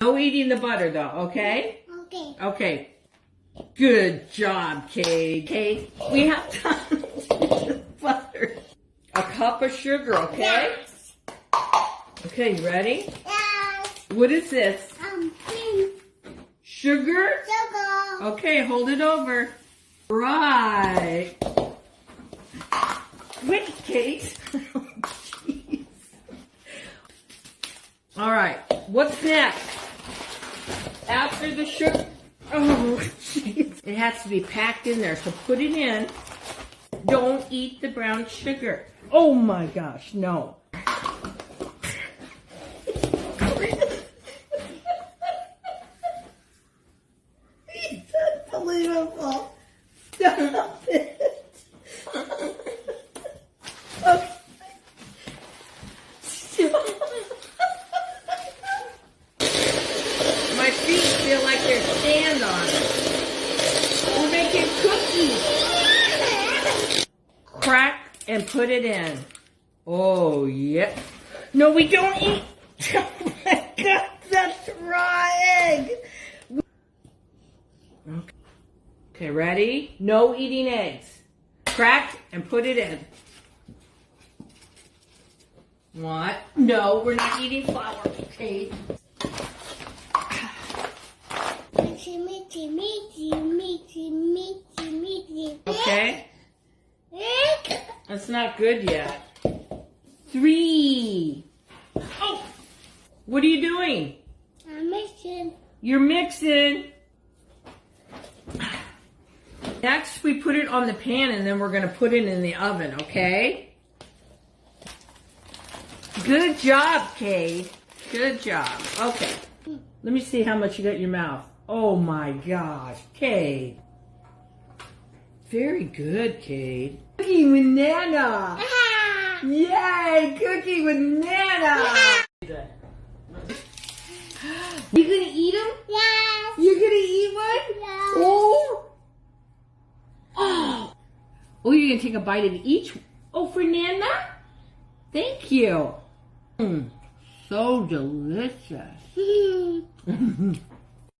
No eating the butter though, okay? Okay. Okay. Good job, Kate. Kate, we have time to the butter. A cup of sugar, okay? Yes. Okay, you ready? Yes. What is this? Pink Sugar? sugar. Okay, hold it over. Right. Wait, Kate. Oh, jeez. All right, what's next? After the sugar. Oh, jeez. It has to be packed in there, so put it in. Don't eat the brown sugar. Oh my gosh, no. It's unbelievable. Stop it. Okay. My feet feel like there's sand on it. We're making cookies. Crack and put it in. Oh, yeah. No, we don't eat. Oh my God, that's raw egg. Okay, ready? No eating eggs. Crack and put it in. What? No, we're not eating flour. Okay. Okay. That's not good yet. 3. Oh! What are you doing? I'm mixing. You're mixing. Next, we put it on the pan and then we're going to put it in the oven, okay? Good job, Kate. Good job. Okay. Let me see how much you got in your mouth. Oh my gosh, Kate. Very good, Kate. Cooking with Nana. Yay, cooking with Nana. You gonna eat them? Yes. You're gonna eat one? Yes. Oh. Oh. Oh, you're gonna take a bite of each. Oh, for Nana? Thank you. So delicious.